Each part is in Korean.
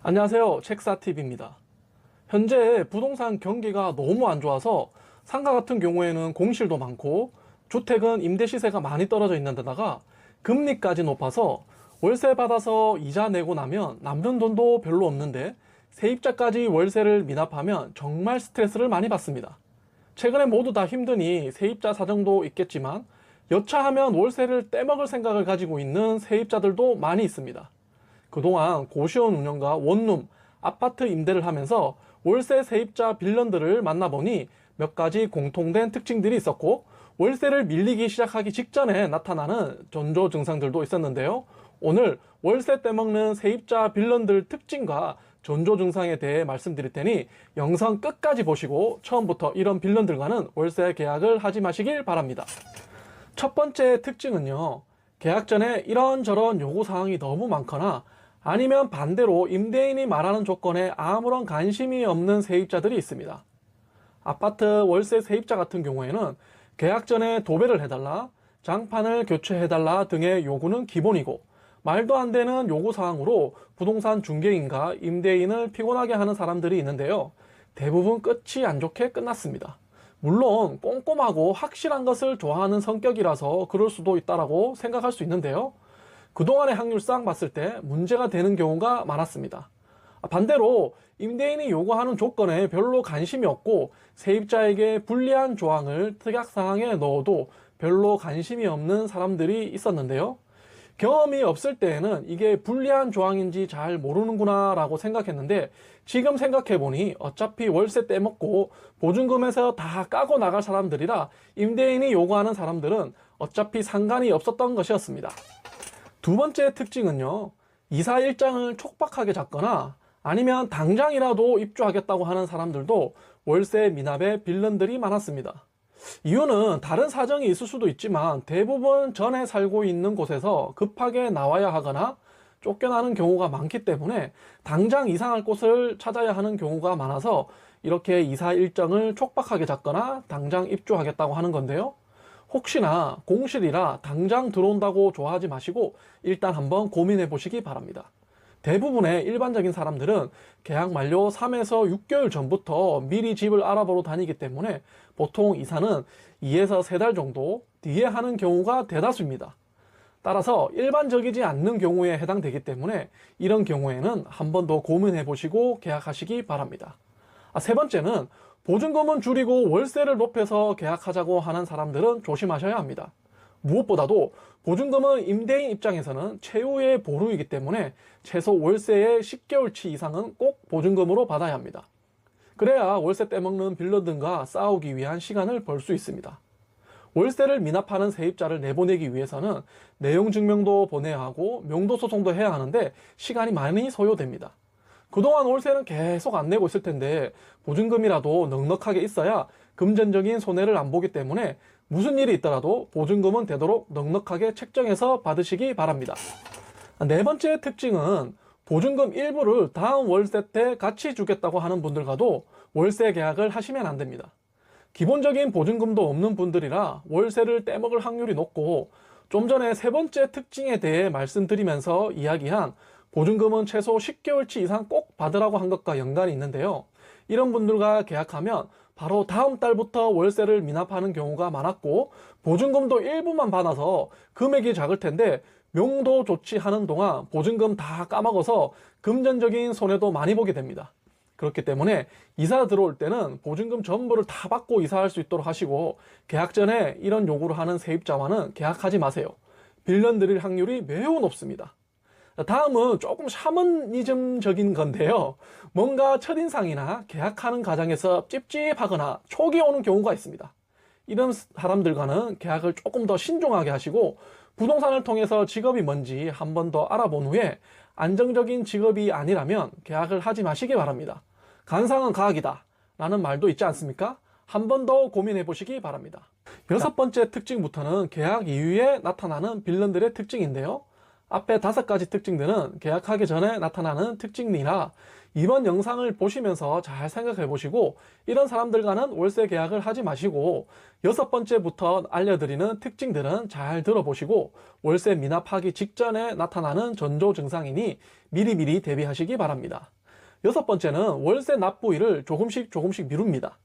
안녕하세요. 책사TV입니다. 현재 부동산 경기가 너무 안 좋아서 상가 같은 경우에는 공실도 많고 주택은 임대 시세가 많이 떨어져 있는 데다가 금리까지 높아서 월세 받아서 이자 내고 나면 남는 돈도 별로 없는데 세입자까지 월세를 미납하면 정말 스트레스를 많이 받습니다. 최근에 모두 다 힘드니 세입자 사정도 있겠지만 여차하면 월세를 떼먹을 생각을 가지고 있는 세입자들도 많이 있습니다. 그동안 고시원 운영과 원룸, 아파트 임대를 하면서 월세 세입자 빌런들을 만나보니 몇 가지 공통된 특징들이 있었고 월세를 밀리기 시작하기 직전에 나타나는 전조 증상들도 있었는데요. 오늘 월세 떼먹는 세입자 빌런들 특징과 전조 증상에 대해 말씀드릴 테니 영상 끝까지 보시고 처음부터 이런 빌런들과는 월세 계약을 하지 마시길 바랍니다. 첫 번째 특징은요. 계약 전에 이런저런 요구사항이 너무 많거나 아니면 반대로 임대인이 말하는 조건에 아무런 관심이 없는 세입자들이 있습니다. 아파트 월세 세입자 같은 경우에는 계약 전에 도배를 해달라, 장판을 교체해달라 등의 요구는 기본이고 말도 안 되는 요구사항으로 부동산 중개인과 임대인을 피곤하게 하는 사람들이 있는데요. 대부분 끝이 안 좋게 끝났습니다. 물론 꼼꼼하고 확실한 것을 좋아하는 성격이라서 그럴 수도 있다고 생각할 수 있는데요. 그동안의 확률상 봤을 때 문제가 되는 경우가 많았습니다. 반대로 임대인이 요구하는 조건에 별로 관심이 없고 세입자에게 불리한 조항을 특약사항에 넣어도 별로 관심이 없는 사람들이 있었는데요. 경험이 없을 때에는 이게 불리한 조항인지 잘 모르는구나 라고 생각했는데 지금 생각해보니 어차피 월세 떼먹고 보증금에서 다 까고 나갈 사람들이라 임대인이 요구하는 사람들은 어차피 상관이 없었던 것이었습니다. 두 번째 특징은요. 이사 일정을 촉박하게 잡거나 아니면 당장이라도 입주하겠다고 하는 사람들도 월세 미납의 빌런들이 많았습니다. 이유는 다른 사정이 있을 수도 있지만 대부분 전에 살고 있는 곳에서 급하게 나와야 하거나 쫓겨나는 경우가 많기 때문에 당장 이상할 곳을 찾아야 하는 경우가 많아서 이렇게 이사 일정을 촉박하게 잡거나 당장 입주하겠다고 하는 건데요. 혹시나 공실이라 당장 들어온다고 좋아하지 마시고 일단 한번 고민해 보시기 바랍니다. 대부분의 일반적인 사람들은 계약 만료 3에서 6개월 전부터 미리 집을 알아보러 다니기 때문에 보통 이사는 2에서 3달 정도 뒤에 하는 경우가 대다수입니다. 따라서 일반적이지 않는 경우에 해당되기 때문에 이런 경우에는 한 번 더 고민해 보시고 계약하시기 바랍니다. 세 번째는 보증금은 줄이고 월세를 높여서 계약하자고 하는 사람들은 조심하셔야 합니다. 무엇보다도 보증금은 임대인 입장에서는 최후의 보루이기 때문에 최소 월세의 10개월치 이상은 꼭 보증금으로 받아야 합니다. 그래야 월세 떼먹는 빌런들과 싸우기 위한 시간을 벌 수 있습니다. 월세를 미납하는 세입자를 내보내기 위해서는 내용 증명도 보내야 하고 명도 소송도 해야 하는데 시간이 많이 소요됩니다. 그동안 월세는 계속 안 내고 있을 텐데 보증금이라도 넉넉하게 있어야 금전적인 손해를 안 보기 때문에 무슨 일이 있더라도 보증금은 되도록 넉넉하게 책정해서 받으시기 바랍니다. 네 번째 특징은 보증금 일부를 다음 월세 때 같이 주겠다고 하는 분들과도 월세 계약을 하시면 안 됩니다. 기본적인 보증금도 없는 분들이라 월세를 떼먹을 확률이 높고 좀 전에 세 번째 특징에 대해 말씀드리면서 이야기한 보증금은 최소 10개월치 이상 꼭 받으라고 한 것과 연관이 있는데요. 이런 분들과 계약하면 바로 다음 달부터 월세를 미납하는 경우가 많았고 보증금도 일부만 받아서 금액이 작을 텐데 명도 좋지 않은 동안 보증금 다 까먹어서 금전적인 손해도 많이 보게 됩니다. 그렇기 때문에 이사 들어올 때는 보증금 전부를 다 받고 이사할 수 있도록 하시고 계약 전에 이런 요구를 하는 세입자와는 계약하지 마세요. 빌런 드릴 확률이 매우 높습니다. 다음은 조금 샤머니즘적인 건데요. 뭔가 첫인상이나 계약하는 과정에서 찝찝하거나 촉이 오는 경우가 있습니다. 이런 사람들과는 계약을 조금 더 신중하게 하시고 부동산을 통해서 직업이 뭔지 한 번 더 알아본 후에 안정적인 직업이 아니라면 계약을 하지 마시기 바랍니다. 간상은 가학이다 라는 말도 있지 않습니까? 한 번 더 고민해 보시기 바랍니다. 여섯 번째 특징부터는 계약 이후에 나타나는 빌런들의 특징인데요. 앞에 5가지 특징들은 계약하기 전에 나타나는 특징이라 이번 영상을 보시면서 잘 생각해 보시고 이런 사람들과는 월세 계약을 하지 마시고 6번째부터 알려드리는 특징들은 잘 들어보시고 월세 미납하기 직전에 나타나는 전조 증상이니 미리미리 대비하시기 바랍니다. 6번째는 월세 납부일을 조금씩 미룹니다.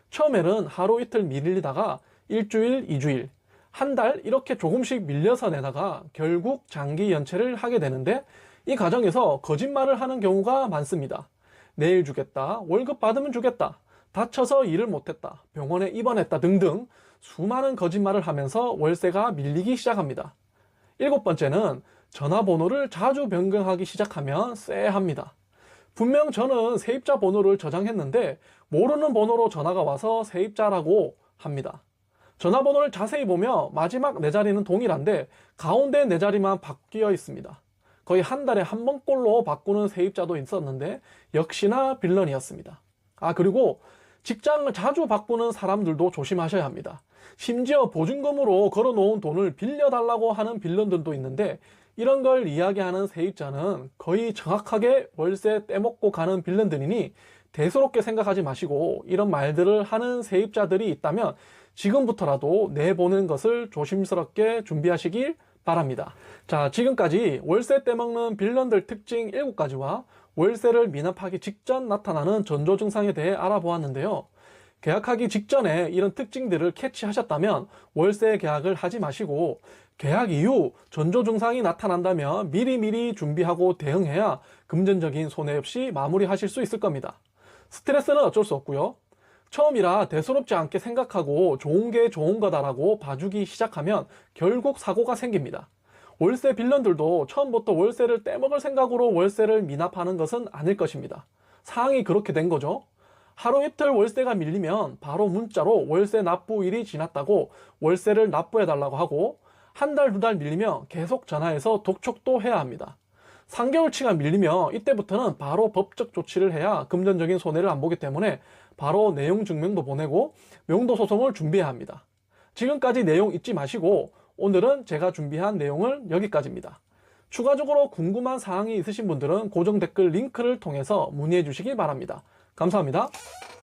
처음에는 하루 이틀 미리다가 일주일, 2주일, 한 달 이렇게 조금씩 밀려서 내다가 결국 장기 연체를 하게 되는데 이 과정에서 거짓말을 하는 경우가 많습니다. 내일 주겠다, 월급 받으면 주겠다, 다쳐서 일을 못했다, 병원에 입원했다 등등 수많은 거짓말을 하면서 월세가 밀리기 시작합니다. 7번째는 전화번호를 자주 변경하기 시작하면 쎄합니다. 분명 저는 세입자 번호를 저장했는데 모르는 번호로 전화가 와서 세입자라고 합니다. 전화번호를 자세히 보면 마지막 4자리는 동일한데 가운데 4자리만 바뀌어 있습니다. 거의 한 달에 한 번꼴로 바꾸는 세입자도 있었는데 역시나 빌런이었습니다. 그리고 직장을 자주 바꾸는 사람들도 조심하셔야 합니다. 심지어 보증금으로 걸어놓은 돈을 빌려달라고 하는 빌런들도 있는데 이런 걸 이야기하는 세입자는 거의 정확하게 월세 떼먹고 가는 빌런들이니 대수롭게 생각하지 마시고 이런 말들을 하는 세입자들이 있다면 지금부터라도 내보는 것을 조심스럽게 준비하시길 바랍니다. 자, 지금까지 월세 떼먹는 빌런들 특징 7가지와 월세를 미납하기 직전 나타나는 전조 증상에 대해 알아보았는데요. 계약하기 직전에 이런 특징들을 캐치하셨다면 월세 계약을 하지 마시고 계약 이후 전조 증상이 나타난다면 미리미리 준비하고 대응해야 금전적인 손해 없이 마무리하실 수 있을 겁니다. 스트레스는 어쩔 수 없고요. 처음이라 대수롭지 않게 생각하고 좋은 게 좋은 거다라고 봐주기 시작하면 결국 사고가 생깁니다. 월세 빌런들도 처음부터 월세를 떼먹을 생각으로 월세를 미납하는 것은 아닐 것입니다. 상황이 그렇게 된 거죠. 하루 이틀 월세가 밀리면 바로 문자로 월세 납부일이 지났다고 월세를 납부해달라고 하고 한 달, 2달 밀리면 계속 전화해서 독촉도 해야 합니다. 3개월치가 밀리면 이때부터는 바로 법적 조치를 해야 금전적인 손해를 안 보기 때문에 바로 내용 증명도 보내고 명도 소송을 준비해야 합니다. 지금까지 내용 잊지 마시고 오늘은 제가 준비한 내용은 여기까지입니다. 추가적으로 궁금한 사항이 있으신 분들은 고정 댓글 링크를 통해서 문의해 주시기 바랍니다. 감사합니다.